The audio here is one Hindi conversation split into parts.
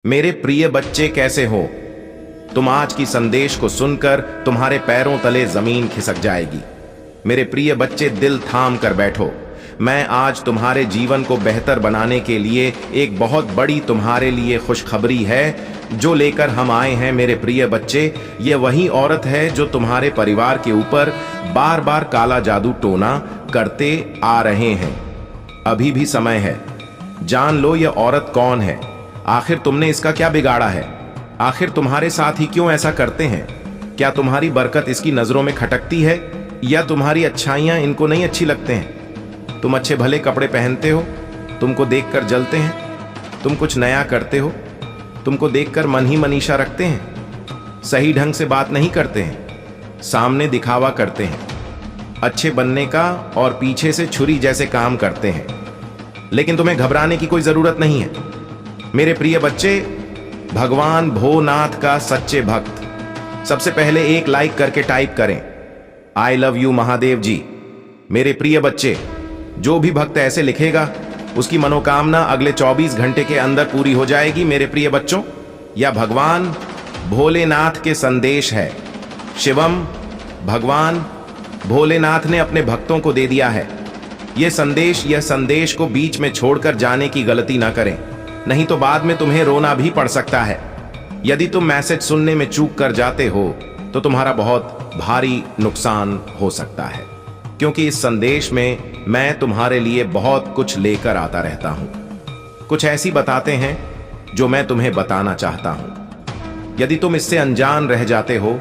मेरे प्रिय बच्चे कैसे हो। तुम आज की संदेश को सुनकर तुम्हारे पैरों तले जमीन खिसक जाएगी। मेरे प्रिय बच्चे, दिल थाम कर बैठो। मैं आज तुम्हारे जीवन को बेहतर बनाने के लिए एक बहुत बड़ी तुम्हारे लिए खुशखबरी है जो लेकर हम आए हैं। मेरे प्रिय बच्चे, ये वही औरत है जो तुम्हारे परिवार के ऊपर बार बार काला जादू टोना करते आ रहे हैं। अभी भी समय है, जान लो ये औरत कौन है। आखिर तुमने इसका क्या बिगाड़ा है? आखिर तुम्हारे साथ ही क्यों ऐसा करते हैं? क्या तुम्हारी बरकत इसकी नजरों में खटकती है या तुम्हारी अच्छाइयां इनको नहीं अच्छी लगते हैं? तुम अच्छे भले कपड़े पहनते हो, तुमको देखकर जलते हैं। तुम कुछ नया करते हो, तुमको देखकर मन ही मनीषा रखते हैं। सही ढंग से बात नहीं करते हैं, सामने दिखावा करते हैं। अच्छे बनने का और पीछे से छुरी जैसे काम करते हैं। लेकिन तुम्हें घबराने की कोई जरूरत नहीं है। मेरे प्रिय बच्चे, भगवान भोनाथ का सच्चे भक्त सबसे पहले एक लाइक करके टाइप करें, आई लव यू महादेव जी। मेरे प्रिय बच्चे, जो भी भक्त ऐसे लिखेगा उसकी मनोकामना अगले 24 घंटे के अंदर पूरी हो जाएगी। मेरे प्रिय बच्चों, यह भगवान भोलेनाथ के संदेश है। शिवम भगवान भोलेनाथ ने अपने भक्तों को दे दिया है। यह संदेश को बीच में छोड़कर जाने की गलती ना करें, नहीं तो बाद में तुम्हें रोना भी पड़ सकता है। यदि तुम मैसेज सुनने में चूक कर जाते हो तो तुम्हारा बहुत भारी नुकसान हो सकता है, क्योंकि इस संदेश में मैं तुम्हारे लिए बहुत कुछ लेकर आता रहता हूं। कुछ ऐसी बताते हैं जो मैं तुम्हें बताना चाहता हूं। यदि तुम इससे अनजान रह जाते हो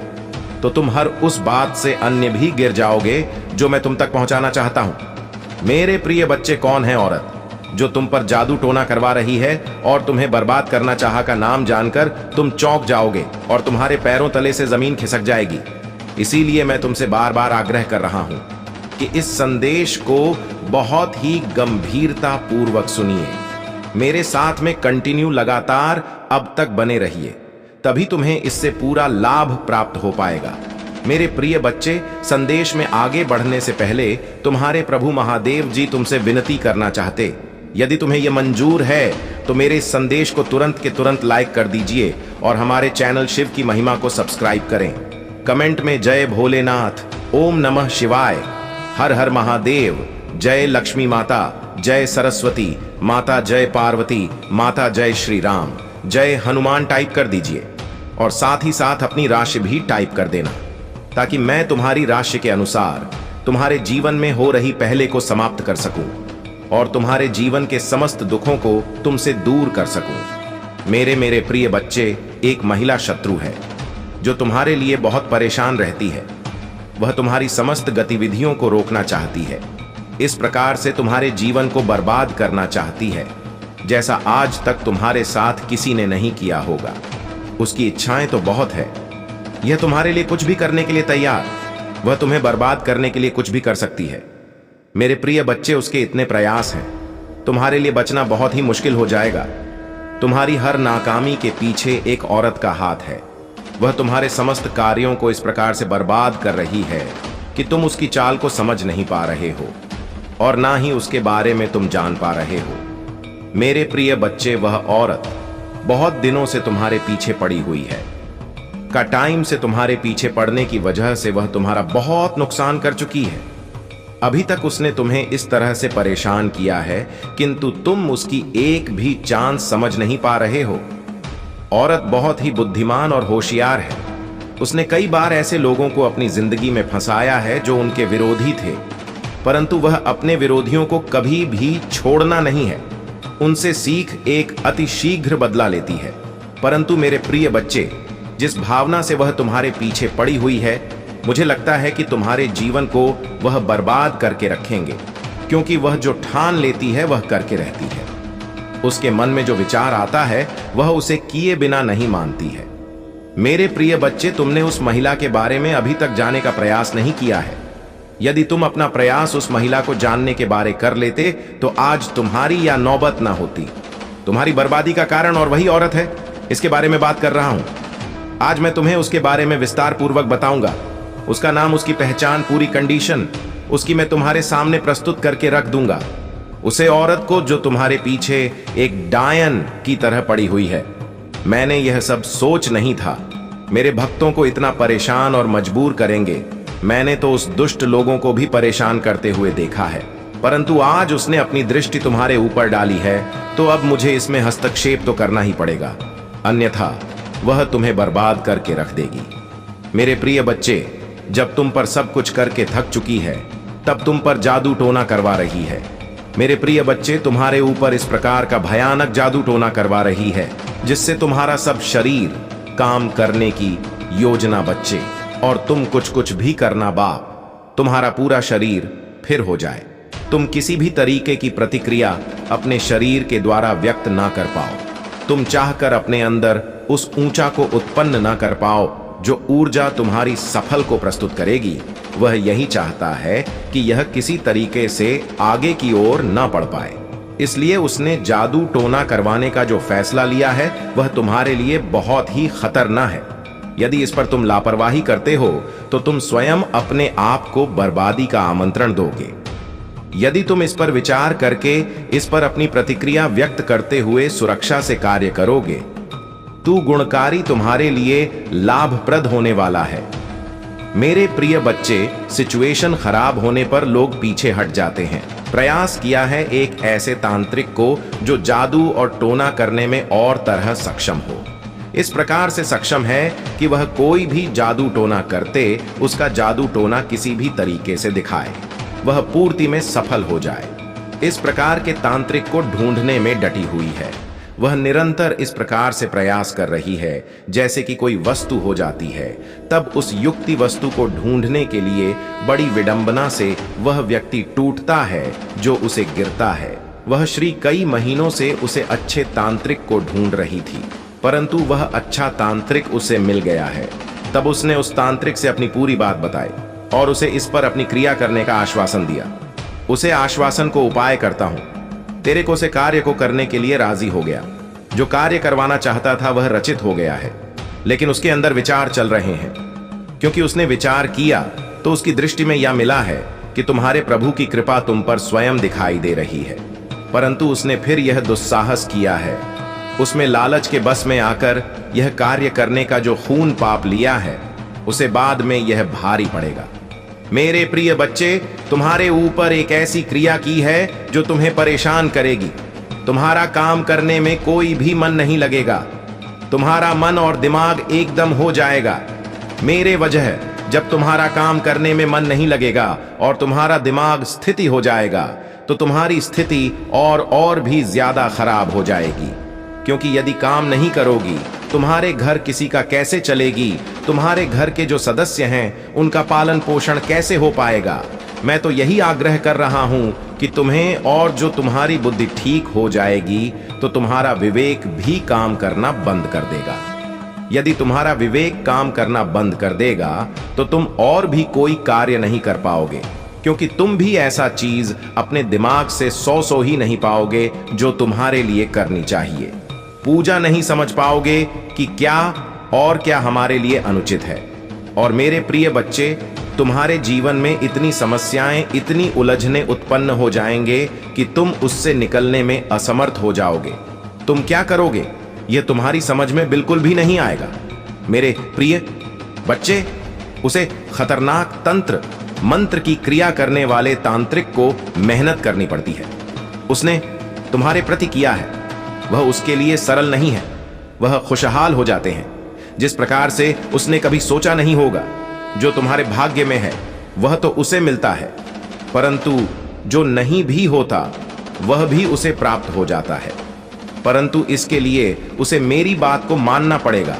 तो तुम हर उस बात से अन्य भी गिर जाओगे जो मैं तुम तक पहुंचाना चाहता हूं। मेरे प्रिय बच्चे, कौन है औरत जो तुम पर जादू टोना करवा रही है और तुम्हें बर्बाद करना चाहा का नाम जानकर तुम चौंक जाओगे और तुम्हारे पैरों तले से जमीन खिसक जाएगी। इसीलिए मैं तुमसे बार बार आग्रह कर रहा हूं कि इस संदेश को बहुत ही गंभीरता पूर्वक सुनिए। मेरे साथ में कंटिन्यू लगातार अब तक बने रहिए, तभी तुम्हें इससे पूरा लाभ प्राप्त हो पाएगा। मेरे प्रिय बच्चे, संदेश में आगे बढ़ने से पहले तुम्हारे प्रभु महादेव जी तुमसे विनती करना चाहते। यदि तुम्हें यह मंजूर है तो मेरे इस संदेश को तुरंत के तुरंत लाइक कर दीजिए और हमारे चैनल शिव की महिमा को सब्सक्राइब करें। कमेंट में जय भोलेनाथ, ओम नमः शिवाय, हर हर महादेव, जय लक्ष्मी माता, जय सरस्वती माता, जय पार्वती माता, जय श्री राम, जय हनुमान टाइप कर दीजिए और साथ ही साथ अपनी राशि भी टाइप कर देना, ताकि मैं तुम्हारी राशि के अनुसार तुम्हारे जीवन में हो रही पहले को समाप्त कर सकूं और तुम्हारे जीवन के समस्त दुखों को तुमसे दूर कर सकूं। मेरे प्रिय बच्चे, एक महिला शत्रु है जो तुम्हारे लिए बहुत परेशान रहती है। वह तुम्हारी समस्त गतिविधियों को रोकना चाहती है। इस प्रकार से तुम्हारे जीवन को बर्बाद करना चाहती है, जैसा आज तक तुम्हारे साथ किसी ने नहीं किया होगा। उसकी इच्छाएं तो बहुत है, यह तुम्हारे लिए कुछ भी करने के लिए तैयार। वह तुम्हें बर्बाद करने के लिए कुछ भी कर सकती है। मेरे प्रिय बच्चे, उसके इतने प्रयास हैं, तुम्हारे लिए बचना बहुत ही मुश्किल हो जाएगा। तुम्हारी हर नाकामी के पीछे एक औरत का हाथ है। वह तुम्हारे समस्त कार्यों को इस प्रकार से बर्बाद कर रही है कि तुम उसकी चाल को समझ नहीं पा रहे हो और ना ही उसके बारे में तुम जान पा रहे हो। मेरे प्रिय बच्चे, वह औरत बहुत दिनों से तुम्हारे पीछे पड़ी हुई है। का टाइम से तुम्हारे पीछे पड़ने की वजह से वह तुम्हारा बहुत नुकसान कर चुकी है। अभी तक उसने तुम्हें इस तरह से परेशान किया है, किंतु तुम उसकी एक भी चांस समझ नहीं पा रहे हो। औरत बहुत ही बुद्धिमान और होशियार है। उसने कई बार ऐसे लोगों को अपनी जिंदगी में फंसाया है जो उनके विरोधी थे, परंतु वह अपने विरोधियों को कभी भी छोड़ना नहीं है। उनसे सीख एक अति शीघ्र बदला लेती है। परंतु मेरे प्रिय बच्चे, जिस भावना से वह तुम्हारे पीछे पड़ी हुई है, मुझे लगता है कि तुम्हारे जीवन को वह बर्बाद करके रखेंगे, क्योंकि वह जो ठान लेती है वह करके रहती है। उसके मन में जो विचार आता है वह उसे किए बिना नहीं मानती है। मेरे प्रिय बच्चे, तुमने उस महिला के बारे में अभी तक जानने का प्रयास नहीं किया है। यदि तुम अपना प्रयास उस महिला को जानने के बारे कर लेते तो आज तुम्हारी या नौबत ना होती। तुम्हारी बर्बादी का कारण और वही औरत है, इसके बारे में बात कर रहा हूं। आज मैं तुम्हें उसके बारे में विस्तार पूर्वक बताऊंगा। उसका नाम, उसकी पहचान, पूरी कंडीशन उसकी मैं तुम्हारे सामने प्रस्तुत करके रख दूंगा। उसे औरत को जो तुम्हारे पीछे एक डायन की तरह पड़ी हुई है। मैंने यह सब सोच नहीं था। मेरे भक्तों को इतना परेशान और मजबूर करेंगे। मैंने तो उस दुष्ट लोगों को भी परेशान करते हुए देखा है, परंतु आज उसने अपनी दृष्टि तुम्हारे ऊपर डाली है, तो अब मुझे इसमें हस्तक्षेप तो करना ही पड़ेगा, अन्यथा वह तुम्हें बर्बाद करके रख देगी। मेरे प्रिय बच्चे, जब तुम पर सब कुछ करके थक चुकी है, तब तुम पर जादू टोना करवा रही है। मेरे प्रिय बच्चे, तुम्हारे ऊपर इस प्रकार का भयानक जादू टोना करवा रही है जिससे तुम्हारा सब शरीर काम करने की योजना बच्चे, और तुम कुछ कुछ भी करना बाप, तुम्हारा पूरा शरीर फिर हो जाए। तुम किसी भी तरीके की प्रतिक्रिया अपने शरीर के द्वारा व्यक्त ना कर पाओ। तुम चाहकर अपने अंदर उस ऊंचा को उत्पन्न ना कर पाओ जो ऊर्जा तुम्हारी सफल को प्रस्तुत करेगी। वह यही चाहता है कि यह किसी तरीके से आगे की ओर ना बढ़ पाए। इसलिए उसने जादू टोना करवाने का जो फैसला लिया है वह तुम्हारे लिए बहुत ही खतरनाक है। यदि इस पर तुम लापरवाही करते हो तो तुम स्वयं अपने आप को बर्बादी का आमंत्रण दोगे। यदि तुम इस पर विचार करके इस पर अपनी प्रतिक्रिया व्यक्त करते हुए सुरक्षा से कार्य करोगे, तो गुणकारी तुम्हारे लिए लाभप्रद होने वाला है। मेरे प्रिय बच्चे, सिचुएशन खराब होने पर लोग पीछे हट जाते हैं। प्रयास किया है एक ऐसे तांत्रिक को जो जादू और टोना करने में और तरह सक्षम हो। इस प्रकार से सक्षम है कि वह कोई भी जादू टोना करते उसका जादू टोना किसी भी तरीके से दिखाए, वह पूर्ति में सफल हो जाए। इस प्रकार के तांत्रिक को ढूंढने में डटी हुई है। वह निरंतर इस प्रकार से प्रयास कर रही है जैसे कि कोई वस्तु हो जाती है, तब उस युक्ति वस्तु को ढूंढने के लिए बड़ी विडंबना से वह व्यक्ति टूटता है जो उसे गिरता है। वह श्री कई महीनों से उसे अच्छे तांत्रिक को ढूंढ रही थी, परंतु वह अच्छा तांत्रिक उसे मिल गया है। तब उसने उस तांत्रिक से अपनी पूरी बात बताई और उसे इस पर अपनी क्रिया करने का आश्वासन दिया। उसे आश्वासन को उपाय करता हूं, तेरे को से कार्य को करने के लिए राजी हो गया। जो कार्य करवाना चाहता था वह रचित हो गया है, लेकिन उसके अंदर विचार चल रहे हैं। क्योंकि उसने विचार किया तो उसकी दृष्टि में यह मिला है कि तुम्हारे प्रभु की कृपा तुम पर स्वयं दिखाई दे रही है, परंतु उसने फिर यह दुस्साहस किया है। उसमें लालच के बस में आकर यह कार्य करने का जो खून पाप लिया है, उसे बाद में यह भारी पड़ेगा। मेरे प्रिय बच्चे, तुम्हारे ऊपर एक ऐसी क्रिया की है जो तुम्हें परेशान करेगी। तुम्हारा काम करने में कोई भी मन नहीं लगेगा। तुम्हारा मन और दिमाग एकदम हो जाएगा। मेरे वजह जब तुम्हारा काम करने में मन नहीं लगेगा और तुम्हारा दिमाग स्थिति हो जाएगा, तो तुम्हारी स्थिति और भी ज्यादा खराब हो जाएगी। क्योंकि यदि काम नहीं करोगी, तुम्हारे घर किसी का कैसे चलेगी? तुम्हारे घर के जो सदस्य हैं उनका पालन पोषण कैसे हो पाएगा? मैं तो यही आग्रह कर रहा हूं कि तुम्हें, और जो तुम्हारी बुद्धि ठीक हो जाएगी तो तुम्हारा विवेक भी काम करना बंद कर देगा। यदि तुम्हारा विवेक काम करना बंद कर देगा तो तुम और भी कोई कार्य नहीं कर पाओगे, क्योंकि तुम भी ऐसा चीज अपने दिमाग से सौ ही नहीं पाओगे जो तुम्हारे लिए करनी चाहिए। पूजा नहीं समझ पाओगे कि क्या और क्या हमारे लिए अनुचित है। और मेरे प्रिय बच्चे, तुम्हारे जीवन में इतनी समस्याएं, इतनी उलझने उत्पन्न हो जाएंगे कि तुम उससे निकलने में असमर्थ हो जाओगे। तुम क्या करोगे यह तुम्हारी समझ में बिल्कुल भी नहीं आएगा। मेरे प्रिय बच्चे, उसे खतरनाक तंत्र मंत्र की क्रिया करने वाले तांत्रिक को मेहनत करनी पड़ती है। उसने तुम्हारे प्रति किया है वह उसके लिए सरल नहीं है। वह खुशहाल हो जाते हैं जिस प्रकार से उसने कभी सोचा नहीं होगा। जो तुम्हारे भाग्य में है वह तो उसे मिलता है, परंतु जो नहीं भी होता वह भी उसे प्राप्त हो जाता है। परंतु इसके लिए उसे मेरी बात को मानना पड़ेगा।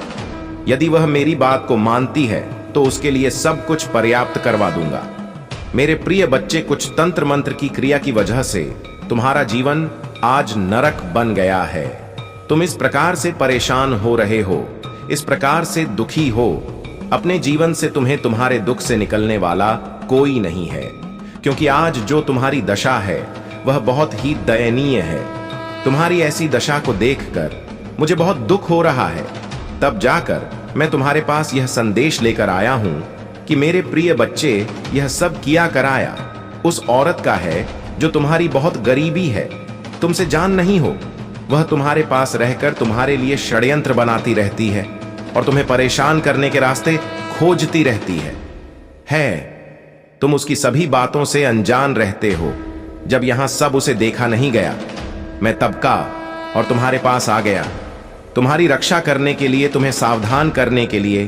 यदि वह मेरी बात को मानती है तो उसके लिए सब कुछ पर्याप्त करवा दूंगा। मेरे प्रिय बच्चे, कुछ तंत्र मंत्र की क्रिया की वजह से तुम्हारा जीवन आज नरक बन गया है। तुम इस प्रकार से परेशान हो रहे हो, इस प्रकार से दुखी हो। अपने जीवन से तुम्हें तुम्हारे दुख से निकलने वाला कोई नहीं है, क्योंकि आज जो तुम्हारी दशा है वह बहुत ही दयनीय है। तुम्हारी ऐसी दशा को देखकर मुझे बहुत दुख हो रहा है। तब जाकर मैं तुम्हारे पास यह संदेश लेकर आया हूं कि मेरे प्रिय बच्चे, यह सब किया कराया उस औरत का है जो तुम्हारी बहुत गरीबी है, तुमसे जान नहीं हो। वह तुम्हारे पास रहकर तुम्हारे लिए षड्यंत्र बनाती रहती है और तुम्हें परेशान करने के रास्ते खोजती रहती है। तुम उसकी सभी बातों से अनजान रहते हो। जब यहां सब उसे देखा नहीं गया, मैं तब का और तुम्हारे पास आ गया, तुम्हारी रक्षा करने के लिए, तुम्हें सावधान करने के लिए,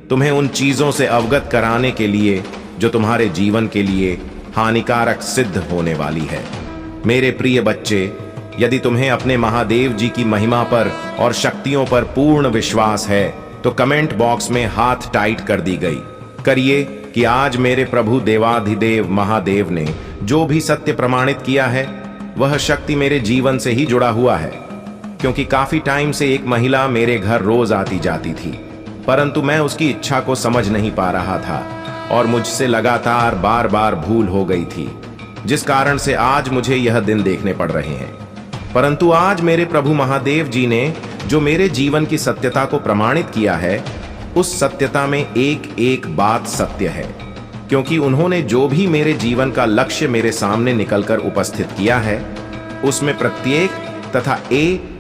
तुम्हें उन चीजों से अवगत कराने के लिए जो तुम्हारे जीवन के लिए हानिकारक सिद्ध होने वाली है। मेरे प्रिय बच्चे, यदि तुम्हें अपने महादेव जी की महिमा पर और शक्तियों पर पूर्ण विश्वास है तो कमेंट बॉक्स में हाथ टाइट कर दी गई करिए कि आज मेरे प्रभु देवाधिदेव महादेव ने जो भी सत्य प्रमाणित किया है वह शक्ति मेरे जीवन से ही जुड़ा हुआ है। क्योंकि काफी टाइम से एक महिला मेरे घर रोज आती जाती थी, परंतु मैं उसकी इच्छा को समझ नहीं पा रहा था और मुझसे लगातार बार बार भूल हो गई थी, जिस कारण से आज मुझे यह दिन देखने पड़ रहे हैं। परंतु आज मेरे प्रभु महादेव जी ने जो मेरे जीवन की सत्यता को प्रमाणित किया है, उस सत्यता में एक एक बात सत्य है। क्योंकि उन्होंने जो भी मेरे जीवन का लक्ष्य मेरे सामने निकलकर उपस्थित किया है, उसमें प्रत्येक तथा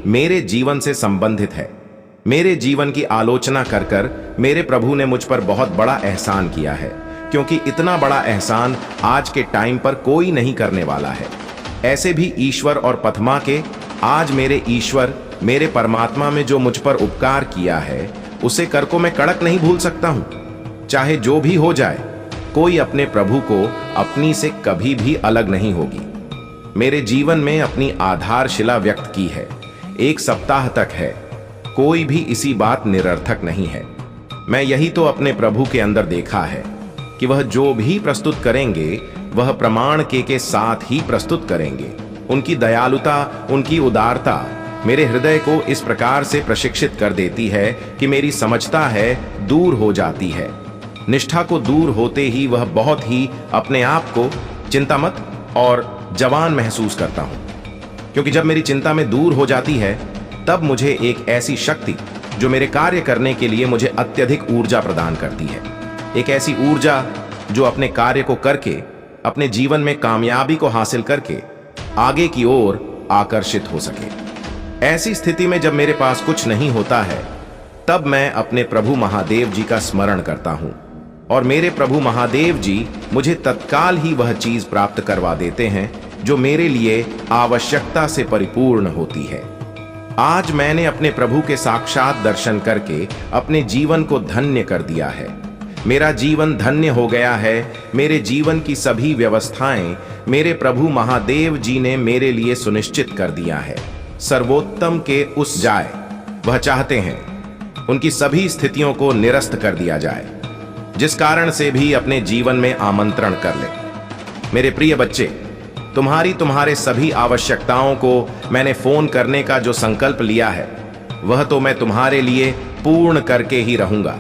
मेरे जीवन से संबंधित है। मेरे जीवन की आलोचना कर कर मेरे प्रभु ने मुझ पर बहुत बड़ा एहसान किया है, क्योंकि इतना बड़ा एहसान आज के टाइम पर कोई नहीं करने वाला है। ऐसे भी ईश्वर और पथमा के आज मेरे ईश्वर, मेरे परमात्मा में जो मुझ पर उपकार किया है, उसे कर को मैं कड़क नहीं भूल सकता हूं। चाहे जो भी हो जाए, कोई अपने प्रभु को अपनी से कभी भी अलग नहीं होगी। मेरे जीवन में अपनी आधारशिला व्यक्त की है, 1 सप्ताह तक है, कोई भी इसी बात निरर्थक नहीं है। मैं यही तो अपने प्रभु के अंदर देखा है कि वह जो भी प्रस्तुत करेंगे वह प्रमाण के साथ ही प्रस्तुत करेंगे। उनकी दयालुता, उनकी उदारता मेरे हृदय को इस प्रकार से प्रशिक्षित कर देती है कि मेरी समझता है दूर हो जाती है। निष्ठा को दूर होते ही वह बहुत ही अपने आप को चिंतामत और जवान महसूस करता हूं। क्योंकि जब मेरी चिंता में दूर हो जाती है, तब मुझे एक ऐसी शक्ति जो मेरे कार्य करने के लिए मुझे अत्यधिक ऊर्जा प्रदान करती है, एक ऐसी ऊर्जा जो अपने कार्य को करके, अपने जीवन में कामयाबी को हासिल करके आगे की ओर आकर्षित हो सके। ऐसी स्थिति में जब मेरे पास कुछ नहीं होता है, तब मैं अपने प्रभु महादेव जी का स्मरण करता हूं और मेरे प्रभु महादेव जी मुझे तत्काल ही वह चीज प्राप्त करवा देते हैं जो मेरे लिए आवश्यकता से परिपूर्ण होती है। आज मैंने अपने प्रभु के साक्षात दर्शन करके अपने जीवन को धन्य कर दिया है। मेरा जीवन धन्य हो गया है। मेरे जीवन की सभी व्यवस्थाएं मेरे प्रभु महादेव जी ने मेरे लिए सुनिश्चित कर दिया है। सर्वोत्तम के उस जाए, वह चाहते हैं उनकी सभी स्थितियों को निरस्त कर दिया जाए, जिस कारण से भी अपने जीवन में आमंत्रण कर ले। मेरे प्रिय बच्चे, तुम्हारे सभी आवश्यकताओं को मैंने फोन करने का जो संकल्प लिया है, वह तो मैं तुम्हारे लिए पूर्ण करके ही रहूंगा।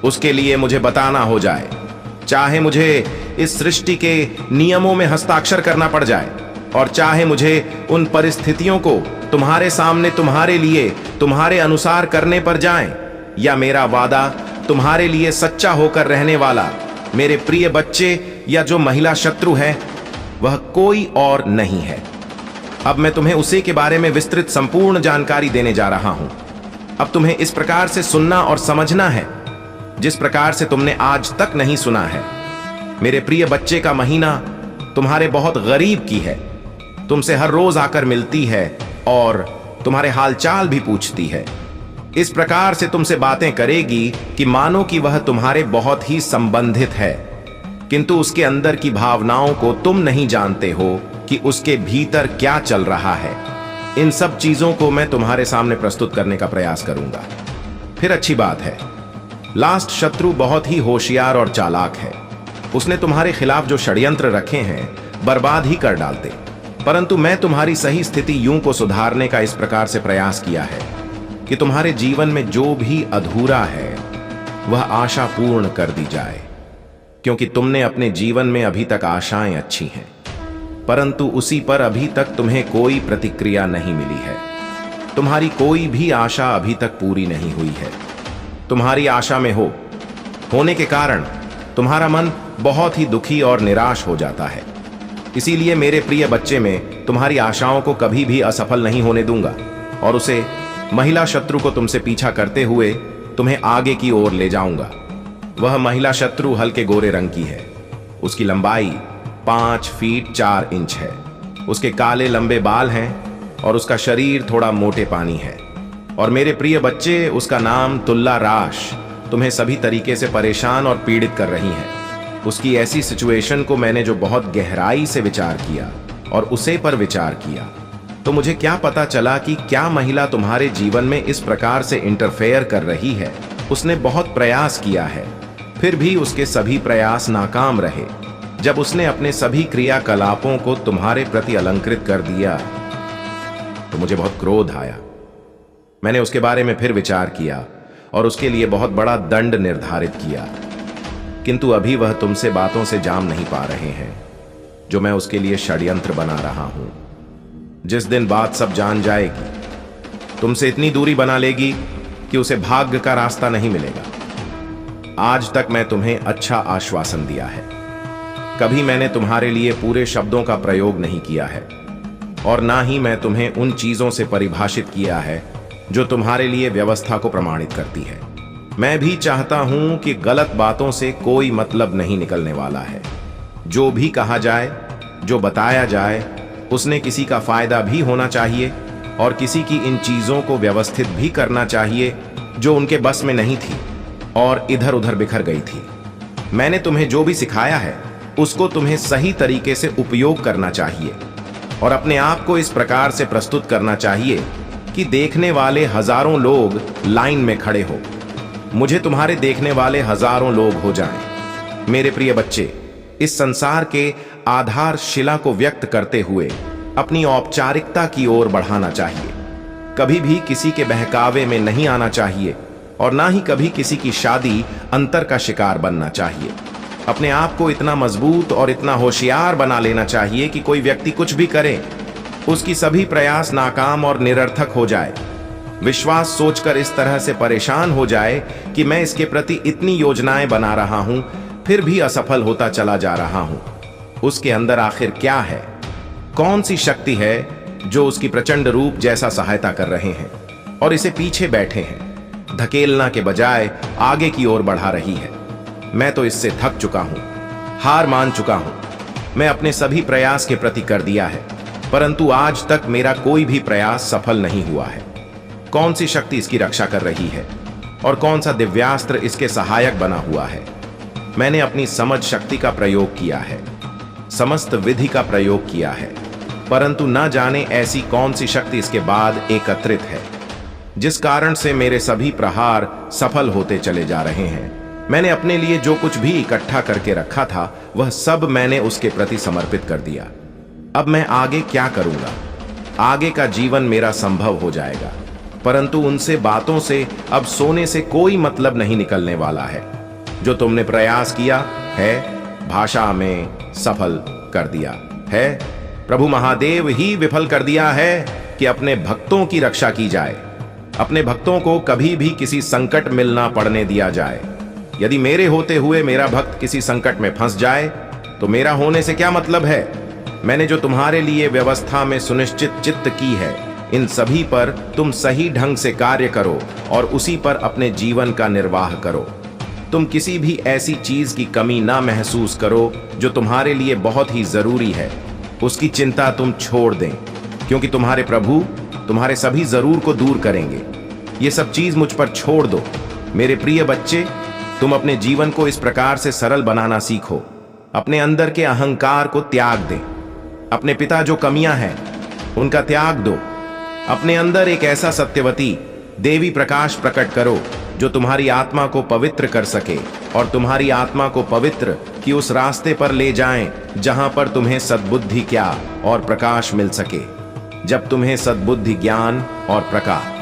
उसके लिए मुझे बताना हो जाए, चाहे मुझे इस सृष्टि के नियमों में हस्ताक्षर करना पड़ जाए और चाहे मुझे उन परिस्थितियों को तुम्हारे सामने तुम्हारे लिए तुम्हारे अनुसार करने पर जाएं, या मेरा वादा तुम्हारे लिए सच्चा होकर रहने वाला मेरे प्रिय बच्चे या जो महिला शत्रु है, वह कोई और नहीं है। अब मैं तुम्हें उसी के बारे में विस्तृत संपूर्ण जानकारी देने जा रहा हूं। अब तुम्हें इस प्रकार से सुनना और समझना है जिस प्रकार से तुमने आज तक नहीं सुना है। मेरे प्रिय बच्चे का महीना तुम्हारे बहुत गरीब की है, तुमसे हर रोज आकर मिलती है और तुम्हारे हालचाल भी पूछती है। इस प्रकार से तुमसे बातें करेगी कि मानो कि वह तुम्हारे बहुत ही संबंधित है, किंतु उसके अंदर की भावनाओं को तुम नहीं जानते हो कि उसके भीतर क्या चल रहा है। इन सब चीजों को मैं तुम्हारे सामने प्रस्तुत करने का प्रयास करूंगा। फिर अच्छी बात है, लास्ट शत्रु बहुत ही होशियार और चालाक है। उसने तुम्हारे खिलाफ जो षड्यंत्र रखे हैं बर्बाद ही कर डालते, परंतु मैं तुम्हारी सही स्थिति यूं को सुधारने का इस प्रकार से प्रयास किया है कि तुम्हारे जीवन में जो भी अधूरा है वह आशा पूर्ण कर दी जाए। क्योंकि तुमने अपने जीवन में अभी तक आशाएं अच्छी हैं, परंतु उसी पर अभी तक तुम्हें कोई प्रतिक्रिया नहीं मिली है। तुम्हारी कोई भी आशा अभी तक पूरी नहीं हुई है। तुम्हारी आशा में होने के कारण तुम्हारा मन बहुत ही दुखी और निराश हो जाता है। इसीलिए मेरे प्रिय बच्चे, में तुम्हारी आशाओं को कभी भी असफल नहीं होने दूंगा। और उसे महिला शत्रु को तुमसे पीछा करते हुए तुम्हें आगे की ओर ले जाऊंगा। वह महिला शत्रु हल्के गोरे रंग की है। उसकी लंबाई 5 फीट 4 इंच है। उसके काले लंबे बाल हैं और उसका शरीर थोड़ा मोटे पानी है। और मेरे प्रिय बच्चे, उसका नाम तुल्ला राश तुम्हें सभी तरीके से परेशान और पीड़ित कर रही है। उसकी ऐसी सिचुएशन को मैंने जो बहुत गहराई से विचार किया और उसे पर विचार किया, तो मुझे क्या पता चला कि क्या महिला तुम्हारे जीवन में इस प्रकार से इंटरफेयर कर रही है। उसने बहुत प्रयास किया है, फिर भी उसके सभी प्रयास नाकाम रहे। जब उसने अपने सभी क्रियाकलापों को तुम्हारे प्रति अलंकृत कर दिया तो मुझे बहुत क्रोध आया। मैंने उसके बारे में फिर विचार किया और उसके लिए बहुत बड़ा दंड निर्धारित किया, किंतु अभी वह तुमसे बातों से जाम नहीं पा रहे हैं जो मैं उसके लिए षड्यंत्र बना रहा हूं। जिस दिन बात सब जान जाएगी, तुमसे इतनी दूरी बना लेगी कि उसे भाग्य का रास्ता नहीं मिलेगा। आज तक मैं तुम्हें अच्छा आश्वासन दिया है, कभी मैंने तुम्हारे लिए पूरे शब्दों का प्रयोग नहीं किया है, और ना ही मैं तुम्हें उन चीजों से परिभाषित किया है जो तुम्हारे लिए व्यवस्था को प्रमाणित करती है। मैं भी चाहता हूं कि गलत बातों से कोई मतलब नहीं निकलने वाला है। जो भी कहा जाए, जो बताया जाए, उसने किसी का फायदा भी होना चाहिए और किसी की इन चीजों को व्यवस्थित भी करना चाहिए जो उनके बस में नहीं थी और इधर उधर बिखर गई थी। मैंने तुम्हें जो भी सिखाया है उसको तुम्हें सही तरीके से उपयोग करना चाहिए और अपने आप को इस प्रकार से प्रस्तुत करना चाहिए कि देखने वाले हजारों लोग लाइन में खड़े हो। मुझे तुम्हारे देखने वाले हजारों लोग हो जाएं। मेरे प्रिय बच्चे, इस संसार के आधारशिला को व्यक्त करते हुए अपनी औपचारिकता की ओर बढ़ाना चाहिए। कभी भी किसी के बहकावे में नहीं आना चाहिए और ना ही कभी किसी की शादी अंतर का शिकार बनना चाहिए। अपने आप को इतना मजबूत और इतना होशियार बना लेना चाहिए कि कोई व्यक्ति कुछ भी करे, उसकी सभी प्रयास नाकाम और निरर्थक हो जाए। विश्वास सोचकर इस तरह से परेशान हो जाए कि मैं इसके प्रति इतनी योजनाएं बना रहा हूं, फिर भी असफल होता चला जा रहा हूं। उसके अंदर आखिर क्या है? कौन सी शक्ति है जो उसकी प्रचंड रूप जैसा सहायता कर रहे हैं और इसे पीछे बैठे हैं, धकेलना के बजाय आगे की ओर बढ़ा रही है। मैं तो इससे थक चुका हूं, हार मान चुका हूं। मैं अपने सभी प्रयास के प्रति कर दिया है, परंतु आज तक मेरा कोई भी प्रयास सफल नहीं हुआ है। कौन सी शक्ति इसकी रक्षा कर रही है और कौन सा दिव्यास्त्र इसके सहायक बना हुआ है? मैंने अपनी समझ शक्ति का प्रयोग किया है, समस्त विधि का प्रयोग किया है, परंतु न जाने ऐसी कौन सी शक्ति इसके बाद एकत्रित है जिस कारण से मेरे सभी प्रहार सफल होते चले जा रहे हैं। मैंने अपने लिए जो कुछ भी इकट्ठा करके रखा था वह सब मैंने उसके प्रति समर्पित कर दिया। अब मैं आगे क्या करूंगा? आगे का जीवन मेरा संभव हो जाएगा, परंतु उनसे बातों से अब सोने से कोई मतलब नहीं निकलने वाला है। जो तुमने प्रयास किया है भाषा में सफल कर दिया है। प्रभु महादेव ही विफल कर दिया है कि अपने भक्तों की रक्षा की जाए, अपने भक्तों को कभी भी किसी संकट मिलना पड़ने दिया जाए। यदि मेरे होते हुए मेरा भक्त किसी संकट में फंस जाए तो मेरा होने से क्या मतलब है? मैंने जो तुम्हारे लिए व्यवस्था में सुनिश्चित चित्त की है, इन सभी पर तुम सही ढंग से कार्य करो और उसी पर अपने जीवन का निर्वाह करो। तुम किसी भी ऐसी चीज की कमी ना महसूस करो जो तुम्हारे लिए बहुत ही जरूरी है। उसकी चिंता तुम छोड़ दें, क्योंकि तुम्हारे प्रभु तुम्हारे सभी जरूर को दूर करेंगे। ये सब चीज मुझ पर छोड़ दो। मेरे प्रिय बच्चे, तुम अपने जीवन को इस प्रकार से सरल बनाना सीखो। अपने अंदर के अहंकार को त्याग दें। अपने पिता जो कमियां हैं उनका त्याग दो। अपने अंदर एक ऐसा सत्यवती देवी प्रकाश प्रकट करो जो तुम्हारी आत्मा को पवित्र कर सके और तुम्हारी आत्मा को पवित्र कि उस रास्ते पर ले जाएं जहां पर तुम्हें सद्बुद्धि क्या और प्रकाश मिल सके। जब तुम्हें सद्बुद्धि, ज्ञान और प्रकाश